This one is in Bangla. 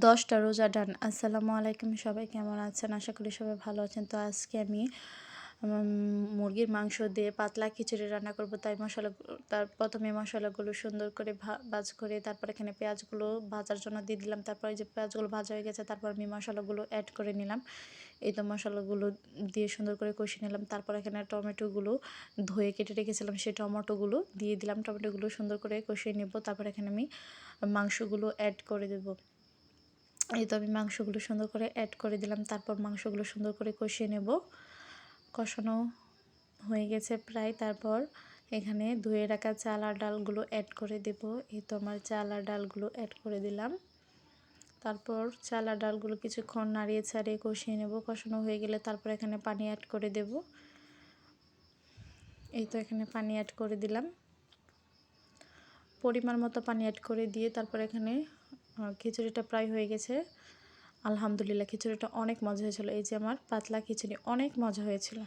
10টা রোজা ডান। আসসালামু আলাইকুম, সবাই কেমন আছেন? আশা করি সবাই ভালো আছেন। তো আজকে আমি মুরগির মাংস দিয়ে পাতলা খিচুড়ি রান্না করব। তার প্রথমে মশলাগুলো সুন্দর করে ভাজ করে তারপর এখানে পেঁয়াজগুলো ভাজার জন্য দিয়ে দিলাম। তারপর এই যে পেঁয়াজগুলো ভাজা হয়ে গেছে, তারপর আমি মশলাগুলো অ্যাড করে নিলাম। এই তো মশলাগুলো দিয়ে সুন্দর করে কষিয়ে নিলাম। তারপর এখানে টমেটোগুলো ধুয়ে কেটে রেখেছিলাম, সেই টমেটোগুলো দিয়ে দিলাম। টমেটোগুলো সুন্দর করে কষিয়ে নেব। তারপর এখানে আমি মাংসগুলো অ্যাড করে দেব। এই তো আমি মাংসগুলো সুন্দর করে অ্যাড করে দিলাম। তারপর মাংসগুলো সুন্দর করে কষিয়ে নেব। কষানো হয়ে গেছে প্রায়। তারপর এখানে ধুয়ে রাখা চাল আর ডালগুলো অ্যাড করে দেব। এই তো আমার চাল আর ডালগুলো অ্যাড করে দিলাম। তারপর চাল আর ডালগুলো কিছুক্ষণ নাড়িয়ে ছাড়িয়ে কষিয়ে নেব। কষানো হয়ে গেলে তারপর এখানে পানি অ্যাড করে দেব। এই তো এখানে পানি অ্যাড করে দিলাম। পরিমাণ মতো পানি অ্যাড করে দিয়ে তারপর এখানে খিচুড়িটা প্রায় হয়ে গেছে। আলহামদুলিল্লাহ, খিচুড়িটা অনেক মজা হয়েছিল। এই যে আমার পাতলা খিচুড়ি অনেক মজা হয়েছিল।